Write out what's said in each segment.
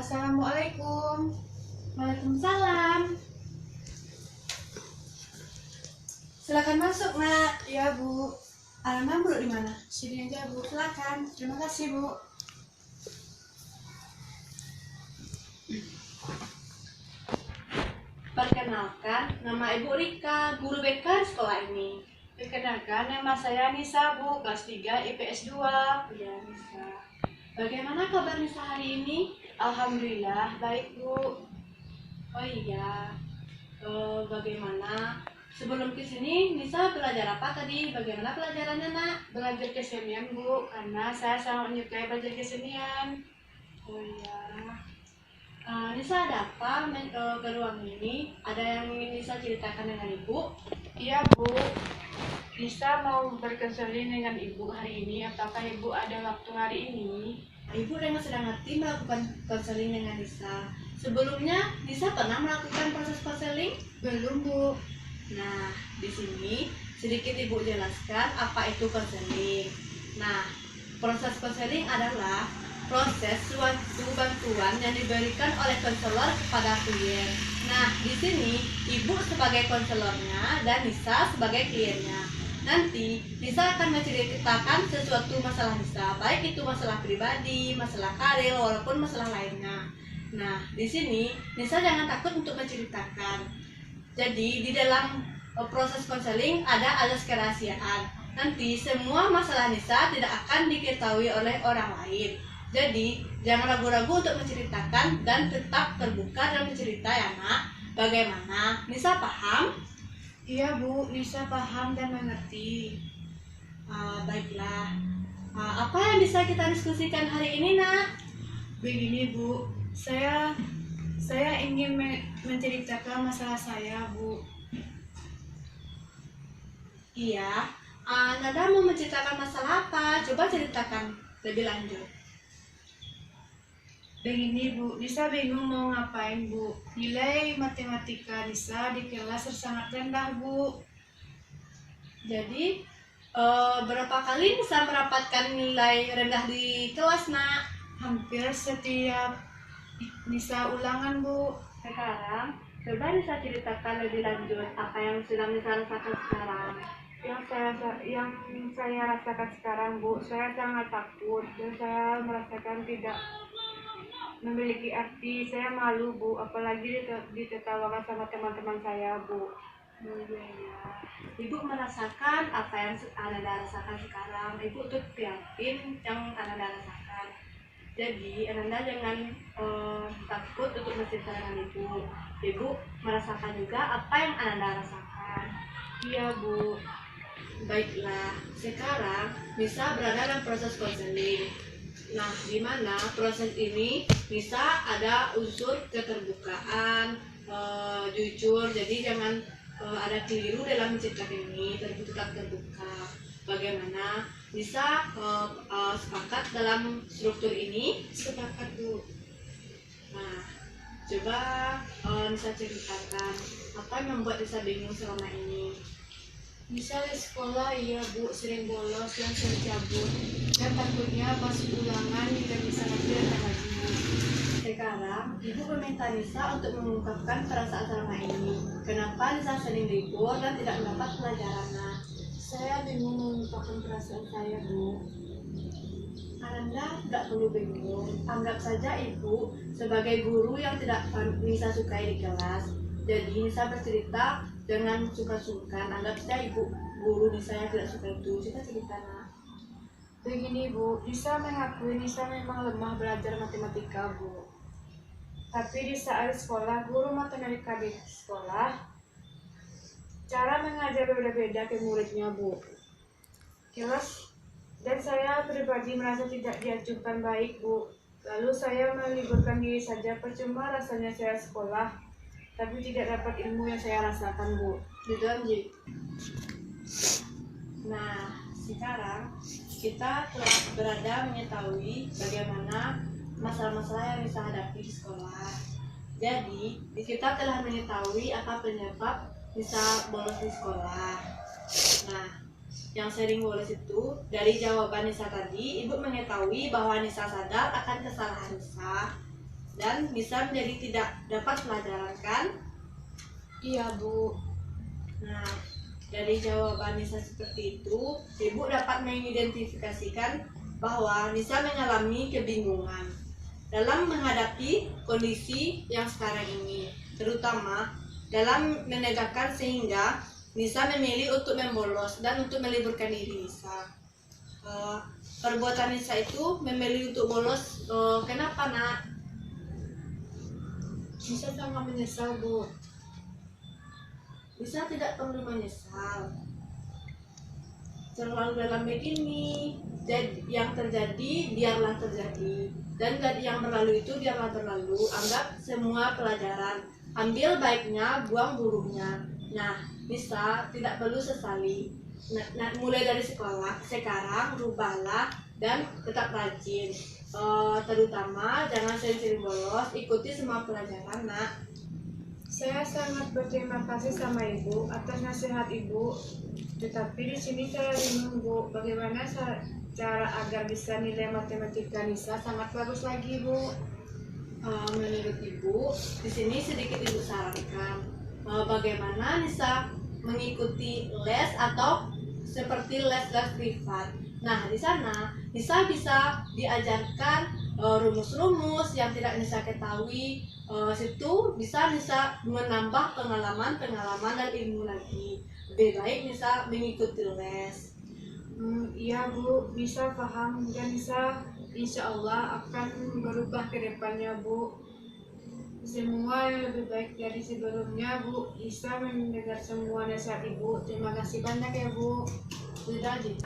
Assalamualaikum. Waalaikumsalam. Silakan masuk, Nak. Iya, Bu. Alamat Bu di mana? Sini aja, Bu. Silakan. Terima kasih, Bu. Perkenalkan, nama Ibu Rika, guru BK di sekolah ini. Perkenalkan, nama saya Nisa, Bu. Kelas 3 IPS 2. Ya, Nisa. Bagaimana kabar Nisa hari ini? Alhamdulillah, baik, Bu. Oh iya, bagaimana? Sebelum ke sini, Nisa belajar apa tadi? Bagaimana pelajarannya, Nak? Belajar kesenian, Bu. Karena saya sangat menyukai belajar kesenian. Oh iya. Nisa ada apa ke ruang ini? Ada yang ingin Nisa ceritakan dengan Ibu? Iya, Bu. Nisa mau berkonseling dengan Ibu hari ini. Apakah Ibu ada waktu hari ini? Ibu dengan sedang hati melakukan konseling dengan Nisa. Sebelumnya, Nisa pernah melakukan proses konseling? Belum, Bu. Nah, di sini sedikit Ibu jelaskan apa itu konseling. Nah, proses konseling adalah proses suatu bantuan yang diberikan oleh konselor kepada klien. Nah, di sini Ibu sebagai konselornya dan Nisa sebagai kliennya. Nanti Nisa akan menceritakan sesuatu masalah Nisa, baik itu masalah pribadi, masalah karir, walaupun masalah lainnya. Nah, di sini Nisa jangan takut untuk menceritakan. Jadi di dalam proses konseling ada azas kerahasiaan. Nanti semua masalah Nisa tidak akan diketahui oleh orang lain. Jadi jangan ragu-ragu untuk menceritakan dan tetap terbuka dalam cerita ya, Nak. Bagaimana? Nisa paham? Iya, Bu. Nisa paham dan mengerti. Baiklah. Apa yang bisa kita diskusikan hari ini, Nak? Begini, Bu. Saya ingin menceritakan masalah saya, Bu. Iya. Nada mau menceritakan masalah apa? Coba ceritakan lebih lanjut. Begini, Bu, Nisa bingung mau ngapain, Bu. Nilai matematika Nisa di kelas sangat rendah, Bu. Jadi berapa kali Nisa mendapatkan nilai rendah di kelas, Nak? Hampir setiap Nisa ulangan, Bu. Sekarang coba Nisa ceritakan lebih lanjut apa yang sedang Nisa rasakan sekarang. Yang saya rasakan sekarang, Bu, saya sangat takut dan saya merasakan tidak memiliki arti. Saya malu, Bu, apalagi ditertawakan sama teman-teman saya, Bu. Iya. Ibu merasakan apa yang Ananda rasakan sekarang. Ibu tuh prihatin yang Ananda rasakan. Jadi Ananda jangan takut untuk menceritakan Ibu. Ibu merasakan juga apa yang Ananda rasakan. Iya, Bu. Baiklah, sekarang Nisa berada dalam proses konseling. Nah, di mana proses ini Nisa ada unsur keterbukaan, jujur. Jadi jangan ada keliru dalam menceritakan ini, tetap terbuka. Bagaimana Nisa sepakat dalam struktur ini? Sepakat, Bu. Nah, coba Nisa ceritakan apa yang membuat Nisa bingung selama ini. Nisa di sekolah, iya, Bu, sering bolos dan sering cabut. Dan takutnya pas ulangan tidak bisa datang lagi, Bu. Sekarang, Ibu meminta Nisa untuk mengungkapkan perasaan selama ini. Kenapa Nisa sering libur dan tidak mendapat pelajarannya? Saya bingung mengungkapkan perasaan saya, Bu. Ananda tidak perlu bingung. Anggap saja Ibu sebagai guru yang tidak Nisa sukai di kelas. Jadi Nisa bercerita dengan sungkan-sungkan. Anggap saja Ibu guru Nisa yang tidak suka itu. Kita cerita, Nak. Begini, Bu, Nisa mengakui Nisa memang lemah belajar matematika, Bu. Tapi di saat sekolah, guru matematika di sekolah, cara mengajar berbeda-beda ke muridnya, Bu. Kelas dan saya pribadi merasa tidak diajukan baik, Bu. Lalu saya meliburkan diri saja, percuma rasanya saya sekolah, tapi tidak dapat ilmu yang saya rasakan, Bu. Gitu aja. Nah, sekarang kita telah berada mengetahui bagaimana masalah-masalah yang bisa hadapi di sekolah. Jadi, kita telah mengetahui apa penyebab bisa bolos di sekolah. Nah, yang sering bolos itu dari jawaban Nisa tadi, Ibu mengetahui bahwa Nisa sadar akan kesalahan Nisa. dan Nisa menjadi tidak dapat pelajaran kan? Iya Bu. Nah, dari jawaban Nisa seperti itu, Ibu dapat mengidentifikasikan bahwa Nisa mengalami kebingungan dalam menghadapi kondisi yang sekarang ini, terutama dalam menegakkan sehingga Nisa memilih untuk membolos dan untuk meliburkan diri Nisa. Perbuatan Nisa itu memilih untuk bolos, kenapa nak? Nisa sangat menyesal Bu. Nisa tidak perlu menyesal. Terlalu dalam begini, jadi yang terjadi biarlah terjadi, dan yang berlalu itu biarlah berlalu. Anggap semua pelajaran, ambil baiknya, buang buruknya. Nah, Nisa tidak perlu sesali. Nah, mulai dari sekolah sekarang rubahlah dan tetap rajin. Terutama jangan sering-sering bolos, ikuti semua pelajaran nak. Saya sangat berterima kasih sama Ibu atas nasihat Ibu. Tetapi di sini saya bingung Bu, bagaimana cara agar bisa nilai matematika Nisa sangat bagus lagi Bu. Menurut Ibu, di sini sedikit Ibu sarankan bagaimana Nisa mengikuti les atau seperti les-les privat. Nah, di sana Nisa bisa diajarkan rumus-rumus yang tidak Nisa ketahui. Situ bisa Nisa menambah pengalaman dan ilmu lagi. Lebih baik Nisa mengikuti les. Iya Bu, Nisa paham dan Nisa insya Allah akan berubah ke depannya Bu. Semua yang lebih baik dari sebelumnya Bu. Nisa mendengar semua nasihat Ibu. Terima kasih banyak ya Bu. Sudah gitu.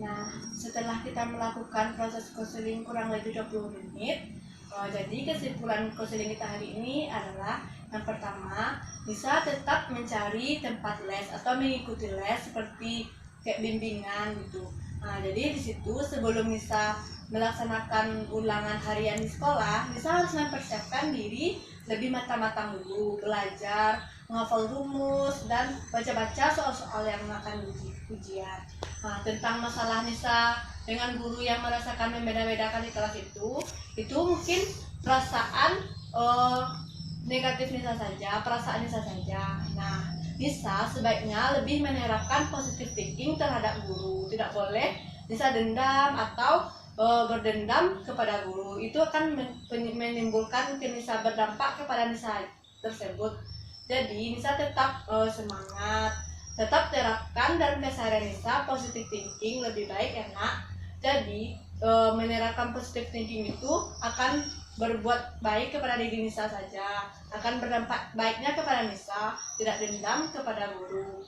Nah, setelah kita melakukan proses konseling kurang lebih 20 menit, jadi kesimpulan konseling kita hari ini adalah yang pertama, Nisa tetap mencari tempat les atau mengikuti les seperti kayak bimbingan gitu. Nah, jadi di situ sebelum Nisa melaksanakan ulangan harian di sekolah, Nisa harus mempersiapkan diri lebih matang-matang dulu, belajar, menghafal rumus, dan baca-baca soal-soal yang akan ujian. Nah, tentang masalah Nisa dengan guru yang merasakan membeda-bedakan di kelas itu mungkin perasaan negatif Nisa saja, perasaan Nisa saja. Nah, Nisa sebaiknya lebih menerapkan positive thinking terhadap guru. Tidak boleh Nisa dendam atau berdendam kepada guru. Itu akan menimbulkan ke Nisa berdampak kepada Nisa tersebut. Jadi Nisa tetap semangat, tetap terapkan dalam keseharian Nisa positive thinking lebih baik enak. Jadi menerapkan positive thinking itu akan berbuat baik kepada diri Nisa saja, akan berdampak baiknya kepada Nisa, tidak dendam kepada guru.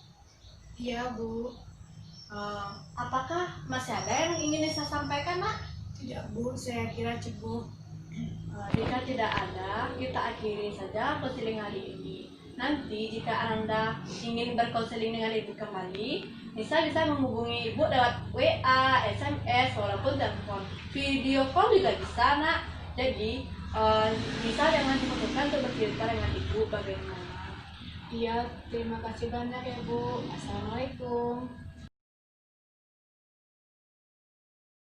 Iya Bu. Apakah masih ada yang ingin Nisa sampaikan nak? Tidak Bu, saya kira cukup. Jika tidak ada, kita akhiri saja konseling hari ini. Nanti jika Anda ingin berkonseling dengan Ibu kembali, Nisa bisa menghubungi Ibu lewat WA, SMS, walaupun telepon. Video call juga bisa nak. Jadi Nisa jangan dibutuhkan untuk bercerita dengan Ibu bagaimana. Iya, terima kasih banyak ya Bu. Assalamualaikum.